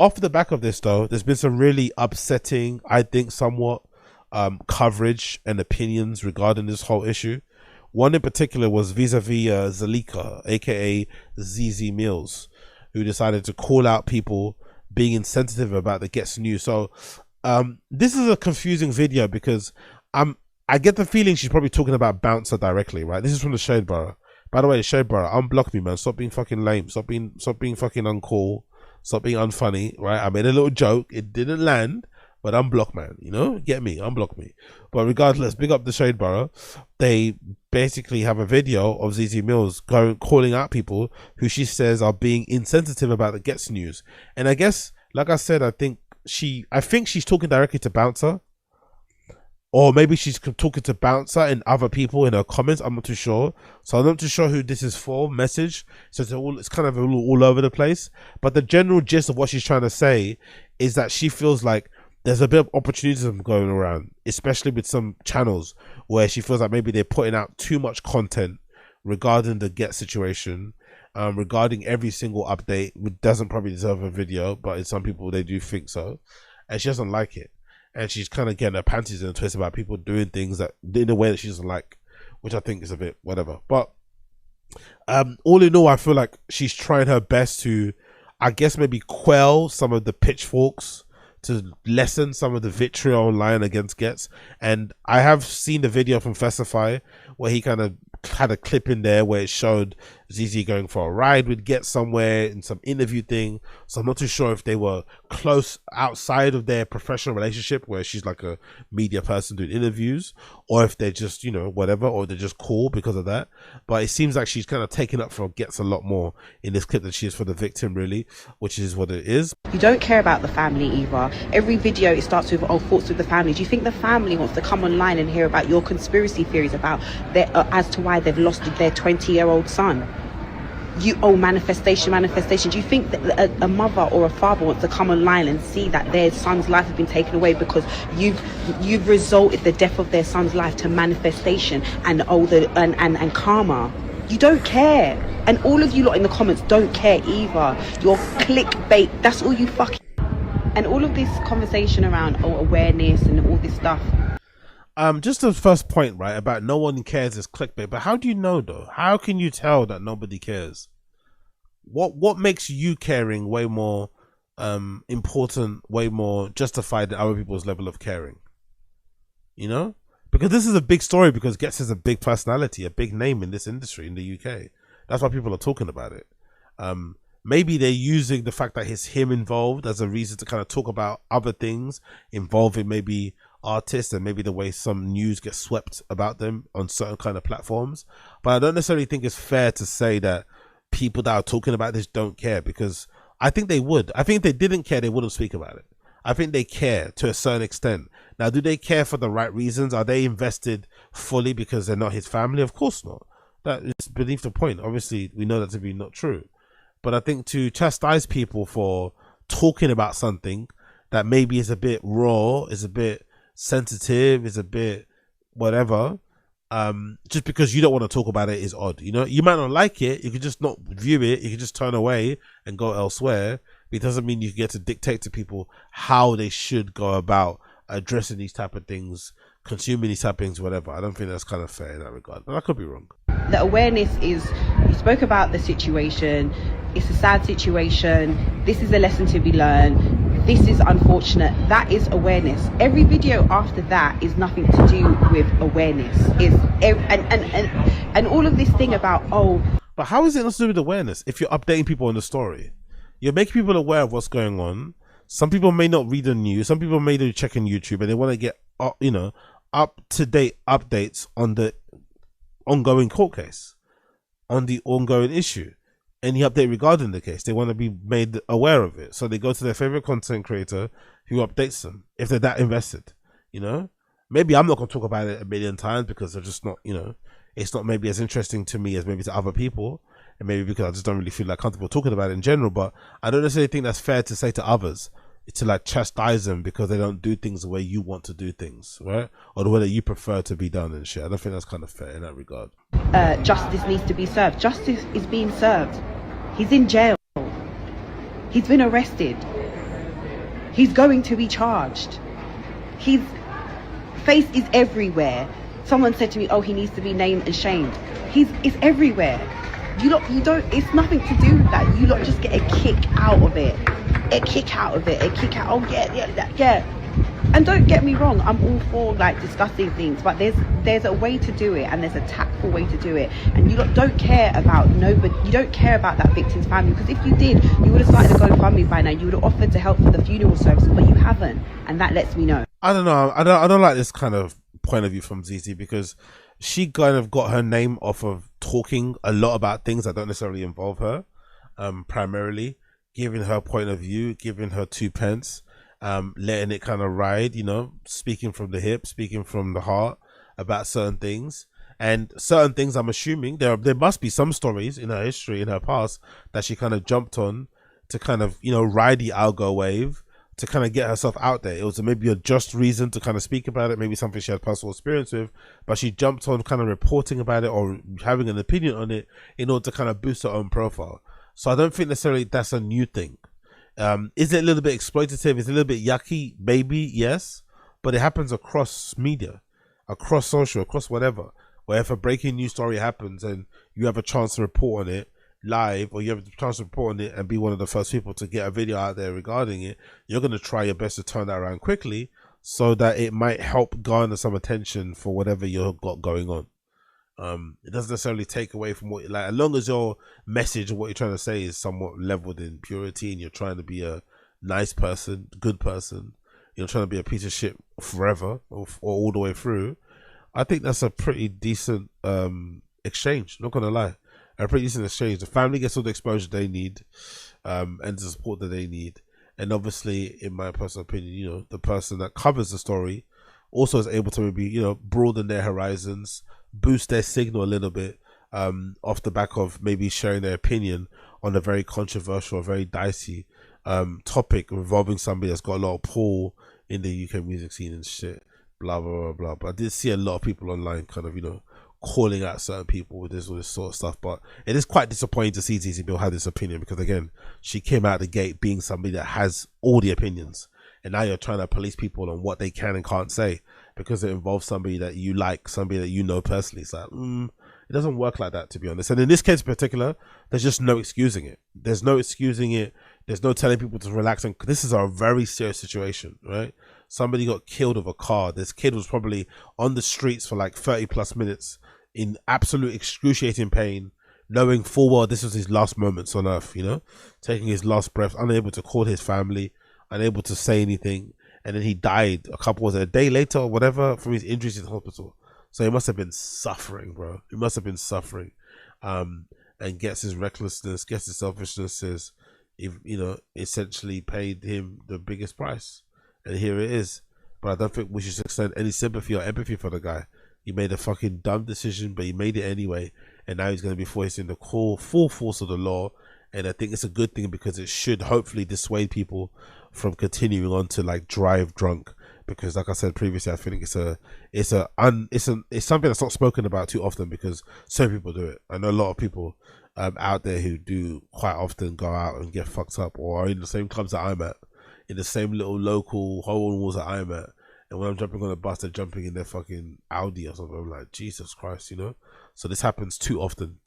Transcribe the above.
off the back of this though, there's been some really upsetting, I think somewhat coverage and opinions regarding this whole issue. One in particular was vis-a-vis Zalika, aka Zeze Millz, who decided to call out people being insensitive about the Ghetts news. So this is a confusing video because I get the feeling she's probably talking about Bouncer directly, right? This is from the Shade Borough. By the way, the Shade Borough, unblock me, man. Stop being fucking lame. Stop being fucking uncool. Stop being unfunny, right? I made a little joke. It didn't land, but unblock, man. You know, get me, unblock me. But regardless, big up the Shade Borough. They basically have a video of Zeze Millz calling out people who she says are being insensitive about the Ghetts news. And I guess, like I said, I think she's talking directly to Bouncer, or maybe she's talking to Bouncer and other people in her comments. I'm not too sure. So I'm not too sure who this is for. Message. So it's kind of all over the place. But the general gist of what she's trying to say is that she feels like there's a bit of opportunism going around, especially with some channels where she feels like maybe they're putting out too much content regarding the Ghetts situation, regarding every single update, which doesn't probably deserve a video, but in some people they do think so, and she doesn't like it. And she's kind of getting her panties in a twist about people doing things that in a way that she doesn't like, which I think is a bit whatever. But all in all, I feel like she's trying her best to, I guess, maybe quell some of the pitchforks, to lessen some of the vitriol online against Ghetts. And I have seen the video from Festify where he kind of had a clip in there where it showed Zeze going for a ride with Ghetts somewhere in some interview thing. So I'm not too sure if they were close outside of their professional relationship where she's like a media person doing interviews, or if they're just, you know, whatever, or they're just cool because of that. But it seems like she's kind of taking up for Ghetts a lot more in this clip than she is for the victim, really, which is what it is. You don't care about the family either. Every video it starts with, oh, thoughts with the family. Do you think the family wants to come online and hear about your conspiracy theories about their as to why they've lost their 20-year-old son? Manifestation. Do you think that a mother or a father wants to come online and see that their son's life has been taken away because you've resulted the death of their son's life to manifestation and and karma? You don't care. And all of you lot in the comments don't care either. You're clickbait. That's all you fucking. And all of this conversation around awareness and all this stuff. Just the first point, right, about no one cares is clickbait. But how do you know though? How can you tell that nobody cares? What makes you caring way more important, way more justified than other people's level of caring? You know? Because this is a big story, because Ghetts has a big personality, a big name in this industry in the UK. That's why people are talking about it. Maybe they're using the fact that it's him involved as a reason to kind of talk about other things involving maybe artists and maybe the way some news gets swept about them on certain kind of platforms. But I don't necessarily think it's fair to say that people that are talking about this don't care, because I think they would. I think if they didn't care, they wouldn't speak about it. I think they care to a certain extent. Now, do they care for the right reasons? Are they invested fully because they're not his family? Of course not. That is beneath the point. Obviously, we know that to be not true. But I think to chastise people for talking about something that maybe is a bit raw, is a bit sensitive, is a bit whatever, just because you don't want to talk about it is odd. You know, you might not like it, you could just not view it, you could just turn away and go elsewhere. But it doesn't mean you get to dictate to people how they should go about addressing these type of things, consuming these type of things, whatever. I don't think that's kind of fair in that regard, but I could be wrong. The awareness is, you spoke about the situation, it's a sad situation, this is a lesson to be learned, this is unfortunate. That is awareness. Every video after that is nothing to do with awareness. And all of this thing about, oh, but how is it not to do with awareness if you're updating people on the story? You're making people aware of what's going on. Some people may not read the news, some people may do check on YouTube, and they want to get you know, up-to-date updates on the ongoing court case, on the ongoing issue, any update regarding the case. They want to be made aware of it, so they go to their favorite content creator who updates them if they're that invested. You know, maybe I'm not going to talk about it a million times because they're just not, you know, it's not maybe as interesting to me as maybe to other people, and maybe because I just don't really feel like comfortable talking about it in general. But I don't necessarily think that's fair to say to others, to like chastise them because they don't do things the way you want to do things, right? Or the way that you prefer to be done and shit. I don't think that's kind of fair in that regard. Justice needs to be served. Justice is being served. He's in jail. He's been arrested. He's going to be charged. His face is everywhere. Someone said to me, oh, he needs to be named and shamed. It's everywhere. You don't, it's nothing to do with that. You lot just get a kick out of it. Oh, yeah. And don't get me wrong, I'm all for like discussing things, but there's a way to do it, and there's a tactful way to do it. And you lot don't care about nobody. You don't care about that victim's family, because if you did, you would have started a GoFundMe by now. You would have offered to help for the funeral service, but you haven't, and that lets me know. I don't know. I don't like this kind of point of view from Zeze, because she kind of got her name off of talking a lot about things that don't necessarily involve her, primarily giving her point of view, giving her 2 pence, letting it kind of ride, you know, speaking from the hip, speaking from the heart about certain things. And certain things, I'm assuming there must be some stories in her history, in her past, that she kind of jumped on to kind of, you know, ride the algo wave, to kind of get herself out there. It was maybe a just reason to kind of speak about it, maybe something she had personal experience with, but she jumped on kind of reporting about it or having an opinion on it in order to kind of boost her own profile. So I don't think necessarily that's a new thing. Is it a little bit exploitative? Is it a little bit yucky? Maybe, yes. But it happens across media, across social, across whatever. Where if a breaking news story happens and you have a chance to report on it live, or you have a chance to report on it and be one of the first people to get a video out there regarding it, you're going to try your best to turn that around quickly so that it might help garner some attention for whatever you've got going on. It doesn't necessarily take away from what, like, as long as your message or what you're trying to say is somewhat leveled in purity and you're trying to be a nice person, good person, you're trying to be a piece of shit forever or all the way through, I think that's a pretty decent exchange, not gonna lie. A pretty decent exchange. The family gets all the exposure they need, and the support that they need. And obviously, in my personal opinion, you know, the person that covers the story also is able to maybe, you know, broaden their horizons, boost their signal a little bit, off the back of maybe sharing their opinion on a very controversial, very dicey topic involving somebody that's got a lot of pull in the UK music scene and shit, blah blah blah blah. But I did see a lot of people online kind of, you know, calling out certain people with this sort of stuff. But it is quite disappointing to see Zeze Millz have this opinion, because again, she came out the gate being somebody that has all the opinions, and now you're trying to police people on what they can and can't say because it involves somebody that you like, somebody that you know personally. It's like, it doesn't work like that, to be honest. And in this case in particular, there's just no excusing it. There's no excusing it. There's no telling people to relax. And this is a very serious situation, right? Somebody got killed with a car. This kid was probably on the streets for like 30+ minutes in absolute excruciating pain, knowing full well this was his last moments on earth, you know, taking his last breath, unable to call his family, unable to say anything. And then he died a day later or whatever from his injuries in the hospital. So he must have been suffering, bro. He must have been suffering. And Ghetts his recklessness, Ghetts his selfishness is, you know, essentially paid him the biggest price. And here it is. But I don't think we should extend any sympathy or empathy for the guy. He made a fucking dumb decision, but he made it anyway. And now he's going to be facing the full force of the law. And I think it's a good thing, because it should hopefully dissuade people from continuing on to like drive drunk. Because like I said previously, I think it's something that's not spoken about too often, because some people do it. I know a lot of people out there who do quite often go out and get fucked up, or are in the same clubs that I'm at, in the same little local hole in walls that I'm at. And when I'm jumping on a bus, they're jumping in their fucking Audi or something. I'm like, Jesus Christ, you know? So this happens too often.